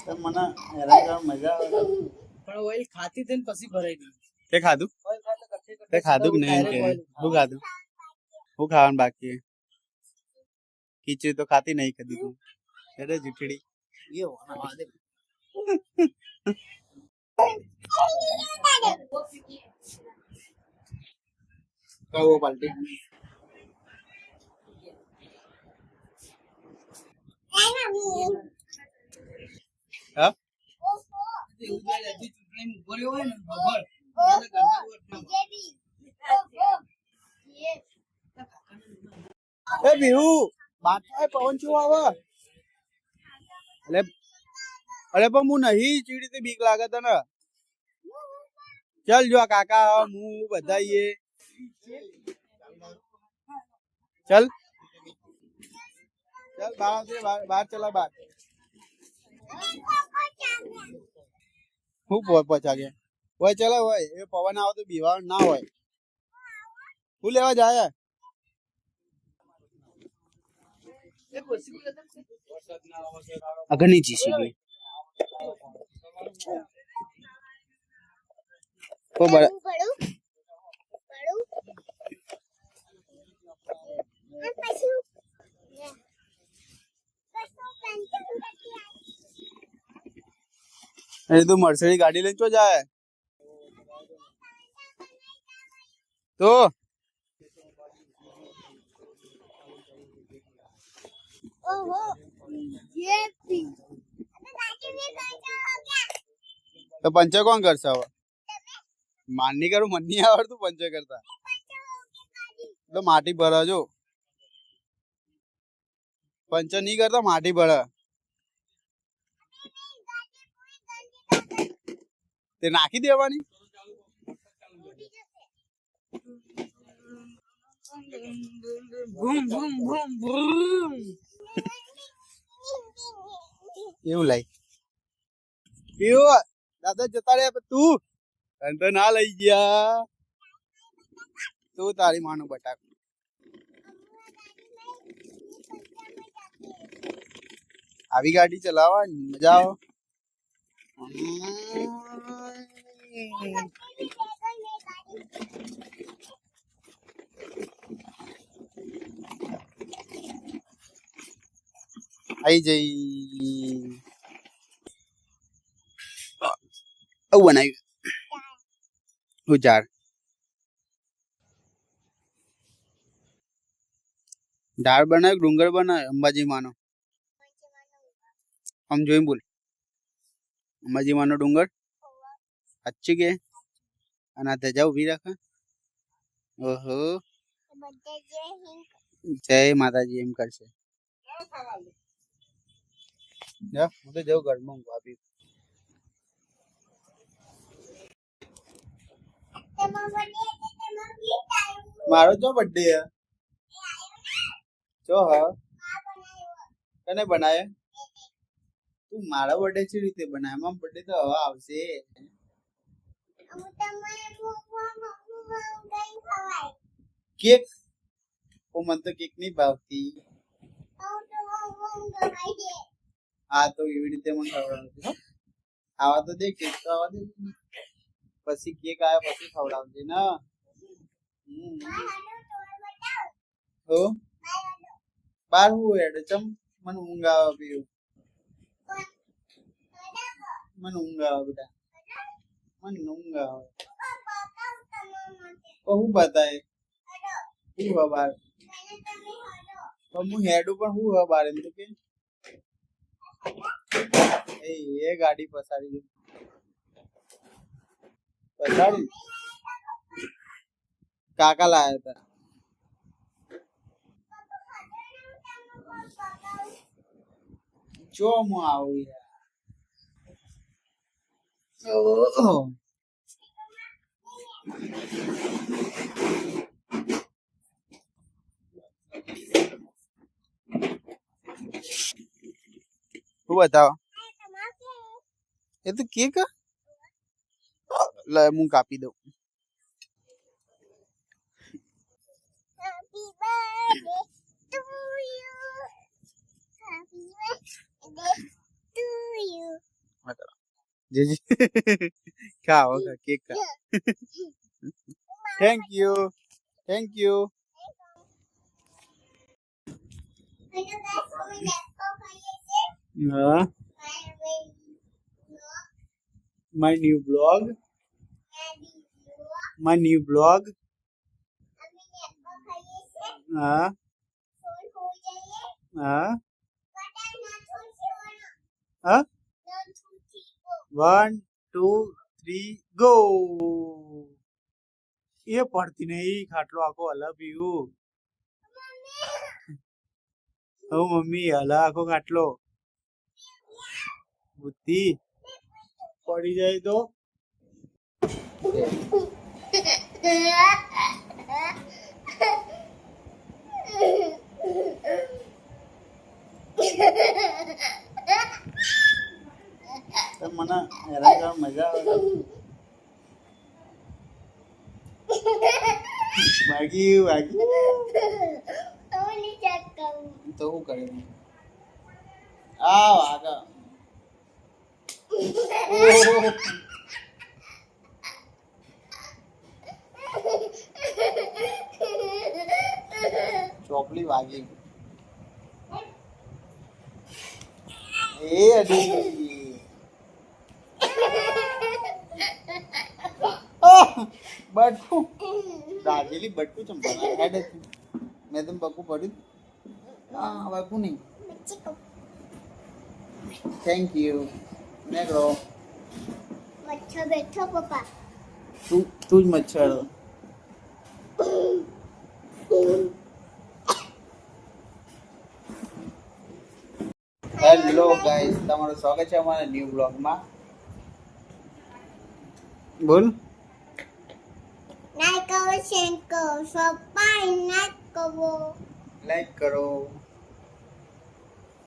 તો મને હેરાન કરવા મજા આવે પણ ઓઇલ ખાતી થઈને પછી ભરાઈ ગઈ. તે ખાધું તે ખાધું કે નહીં કે શું ખાધું શું ખાવાનું બાકી ખીચડી તો ખાતી નહીં કદી તું એટલે જુઠડી કહો પાલટી હા એ બીહુ બાટા પવન ચો આવે અરે પણ હું નહીં ચીડી તે બીક લાગે તને ચલ જો કાકા હું બધાઈએ चल चल बाहर चला बाहर હું પહોંચા ગયા હોય ચલો હોય એ પવન આવે તો બીવા ના હોય હું લેવા જાય અગરની જીસીબી તો બરાબર अरे तू मर्सिडीज गाड़ी लेने चो जाए तो ओहो ये भी तो पंचर कौन करता है मान नहीं करूँ मन नहीं आवर तू पंचर करता तो माटी भरा जो पंचर नहीं करता माटी भरा તે નાખી દેવાની એવું લઈ પીવો દાદા જતા રે તું તો ના લઈ ગયા તું તારી માનું બટાક આવી ગાડી ચલાવવાની મજા આવે आई जई बनाई चार दाल बनाए डूंगर बनाए अंबाजी मानो हम जो बोल अंबाजी मानो डूंगर अच्छी के अना तेजा उभी रखा ओहो जय माताजी एम करसे या मुझे जाओ घर में भाभी मारो जो बर्थडे है जो है कने बनाए तू मारा बर्थडे ची रीते बनाए मम बर्थडे तो हवा आवसे केक ओ मन तो केक नहीं भावती हाँ तो एवी रीते मन खवડાવજે आवा तो दे केक तो आवा दे પછી કેક આયા પછી ખવડાવજે ને તો બાર હું હેડ ચમ મને ઊંઘ આવે પીયું મને ઊંઘ આવે બેટા મને ઊંઘ આવે તો હું બતાય હું હવાર તો હું હેડું પણ હું હવાર એમ તો કે એ ગાડી પસાડી દે पछाड़ी काका लाया था जो मु आऊ यार तू बताओ ये तो केक है ला मुंह कापी दो Happy birthday to you. Happy birthday to you. જીજી ખાઓ કેક ખા થેન્ક યુ અને ગાઈસ અમે લેપટોપ ખાઈએ છીએ હા માય ન્યુ બ્લોગ અમે બ્લોગ લેપટોપ ખાઈએ છીએ હા સોન હોઈ જઈએ હા બટા ના છોડશો હા ના છૂટી ગો 1 2 3 ગો એ પડતી નહીં ખાટલો આખો હલા પીવું મમ્મી હલા આખો ખાટલો બુદ્ધિ પડી જાય તો મને હેરાન કરવા મજા આવે વાગી ઓલી ચેક કરું તો શું કરે આ વાગા ચોપલી વાગી એ અડી બટકું દાજેલી બટકું ચંપા હેડ મેં તને બકું પડ્યું હા બકું નહીં થેન્ક યુ નેગરો મચ્છર બેઠો પપ્પા તું જ મચ્છર હેલો ગાઈસ તમારું સ્વાગત છે અમારા ન્યૂ બ્લોગમાં બોલ લાઈક કરો શેર કરો સબસ્ક્રાઇબ કરો લાઈક કરો